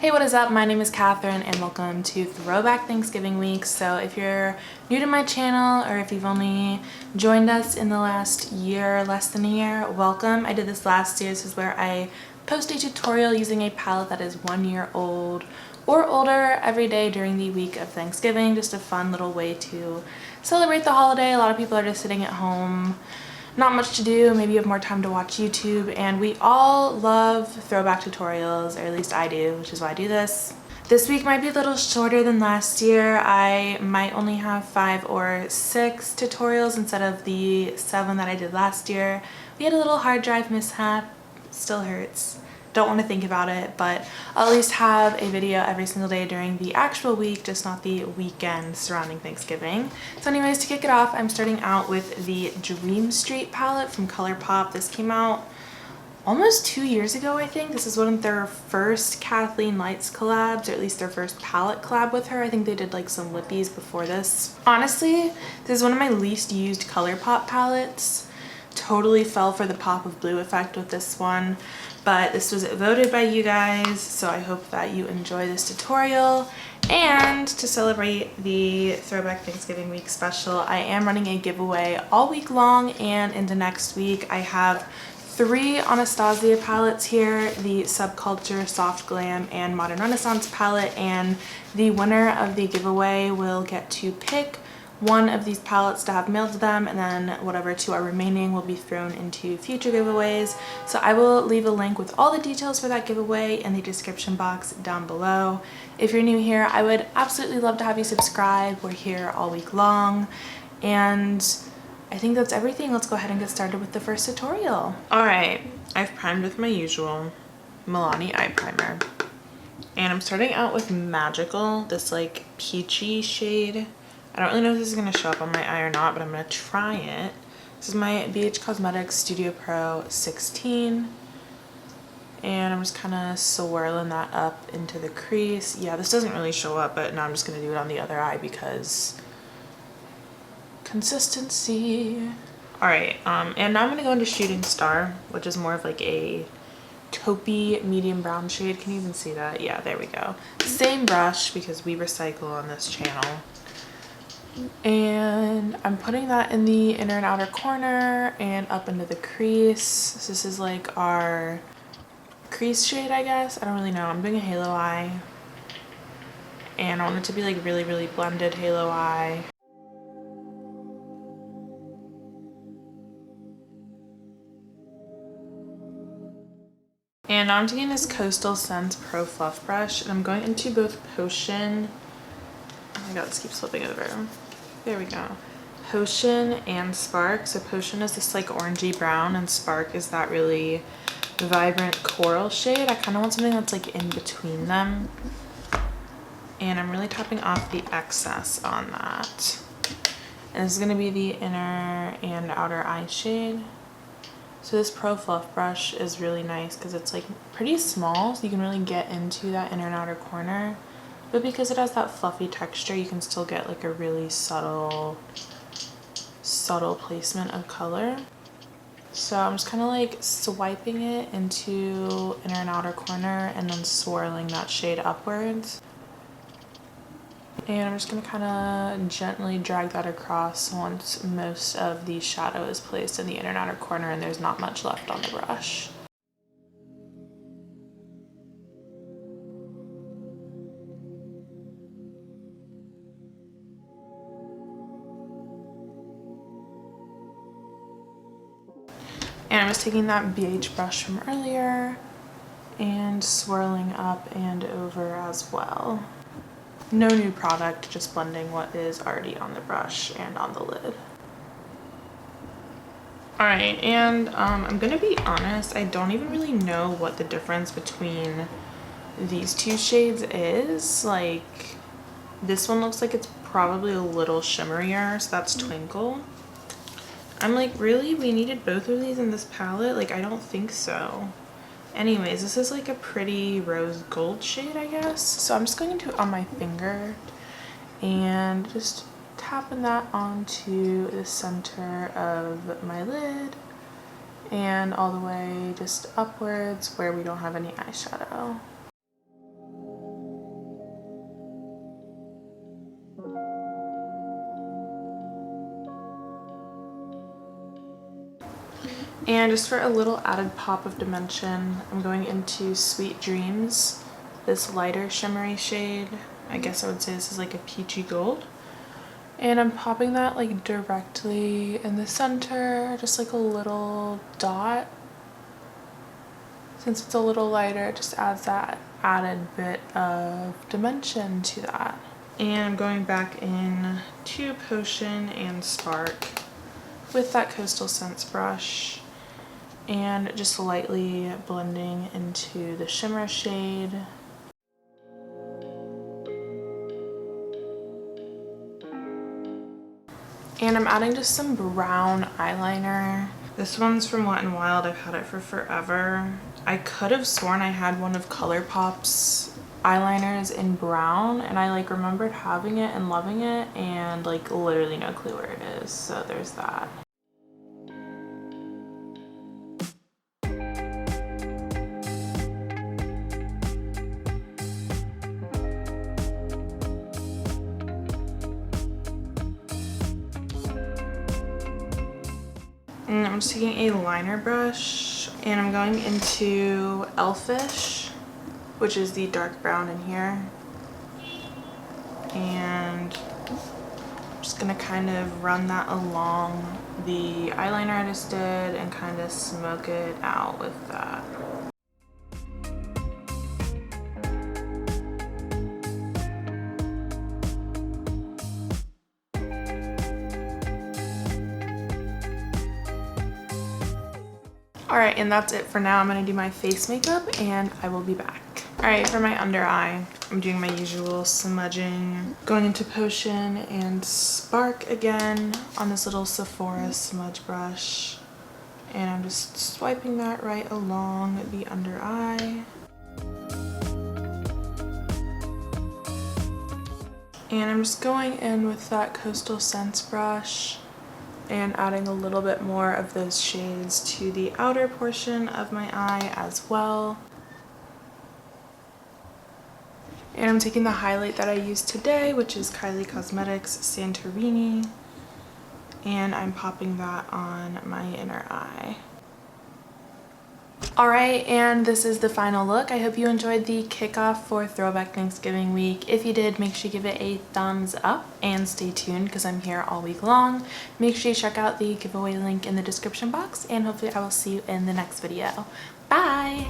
Hey, what is up? My name is Catherine and welcome to Throwback Thanksgiving week. So if you're new to my channel or if you've only joined us in the last year, less than a year, welcome. I did this last year. This is where I post a tutorial using a palette that is 1 year old or older every day during the week of Thanksgiving. Just a fun little way to celebrate the holiday. A lot of people are just sitting at home, not much to do, maybe you have more time to watch YouTube, and we all love throwback tutorials, or at least I do, which is why I do this. This week might be a little shorter than last year. I might only have 5 or 6 tutorials instead of the 7 that I did last year. We had a little hard drive mishap, still hurts. Don't want to think about it, but I'll at least have a video every single day during the actual week, just not the weekend surrounding Thanksgiving. So anyways, to kick it off, I'm starting out with the Dream Street palette from Colourpop. This came out almost 2 years ago, I think. This is one of their first Kathleen Lights collabs, or at least their first palette collab with her. I think they did like some lippies before this. Honestly, this is one of my least used Colourpop palettes. Totally fell for the pop of blue effect with this one, but this was voted by you guys, so I hope that you enjoy this tutorial. And to celebrate the Throwback Thanksgiving week special, I am running a giveaway all week long and into next week. I have 3 Anastasia palettes here, the Subculture, Soft Glam, and Modern Renaissance palette, and the winner of the giveaway will get to pick one of these palettes to have mailed to them, and then whatever 2 are remaining will be thrown into future giveaways. So I will leave a link with all the details for that giveaway in the description box down below. If you're new here, I would absolutely love to have you subscribe. We're here all week long, and I think that's everything. Let's go ahead and get started with the first tutorial. Alright, I've primed with my usual Milani eye primer, and I'm starting out with Magical, this like peachy shade. I don't really know if this is going to show up on my eye or not, but I'm going to try it. This is my BH Cosmetics Studio Pro 16. And I'm just kind of swirling that up into the crease. Yeah, this doesn't really show up, but now I'm just going to do it on the other eye because consistency. Alright, and now I'm going to go into Shooting Star, which is more of like a taupey medium brown shade. Can you even see that? Yeah, there we go. Same brush because we recycle on this channel. And I'm putting that in the inner and outer corner and up into the crease. So this is like our crease shade, I guess. I don't really know. I'm doing a halo eye, and I want it to be like really, really blended halo eye. And now I'm taking this Coastal Scents Pro Fluff Brush, and I'm going into both Potion. Oh my god, this keeps flipping over. There we go. Potion and Spark. So Potion is this like orangey brown, and Spark is that really vibrant coral shade. I kind of want something that's like in between them. And I'm really tapping off the excess on that. And this is going to be the inner and outer eye shade. So this Pro Fluff brush is really nice because it's like pretty small, so you can really get into that inner and outer corner. But because it has that fluffy texture, you can still get like a really subtle placement of color. So I'm just kind of like swiping it into inner and outer corner and then swirling that shade upwards. And I'm just going to kind of gently drag that across once most of the shadow is placed in the inner and outer corner and there's not much left on the brush. And I'm just taking that BH brush from earlier and swirling up and over as well. No new product, just blending what is already on the brush and on the lid. Alright, and I'm gonna be honest, I don't even really know what the difference between these 2 shades is. Like, this one looks like it's probably a little shimmerier, so that's Twinkle. I'm like, really? We needed both of these in this palette? Like, I don't think so. Anyways, this is like a pretty rose gold shade, I guess. So I'm just going into it on my finger and just tapping that onto the center of my lid and all the way just upwards where we don't have any eyeshadow. And just for a little added pop of dimension, I'm going into Sweet Dreams, this lighter shimmery shade. I guess I would say this is like a peachy gold. And I'm popping that like directly in the center, just like a little dot. Since it's a little lighter, it just adds that added bit of dimension to that. And I'm going back in to Potion and Spark with that Coastal Scents brush and just lightly blending into the shimmer shade. And I'm adding just some brown eyeliner. This one's from Wet n Wild. I've had it for forever. I could have sworn I had one of Colourpop's eyeliners in brown, and I like remembered having it and loving it, and like literally no clue where it is. So there's that. And I'm just taking a liner brush and I'm going into Elfish, which is the dark brown in here. And I'm just gonna kind of run that along the eyeliner I just did and kind of smoke it out with that. Alright, and that's it for now. I'm going to do my face makeup and I will be back. Alright, for my under eye, I'm doing my usual smudging. Going into Potion and Spark again on this little Sephora smudge brush. And I'm just swiping that right along the under eye. And I'm just going in with that Coastal Scents brush and adding a little bit more of those shades to the outer portion of my eye as well. And I'm taking the highlight that I used today, which is Kylie Cosmetics Santorini, and I'm popping that on my inner eye. Alright, and this is the final look. I hope you enjoyed the kickoff for Throwback Thanksgiving week. If you did, make sure you give it a thumbs up and stay tuned because I'm here all week long. Make sure you check out the giveaway link in the description box, and hopefully I will see you in the next video. Bye!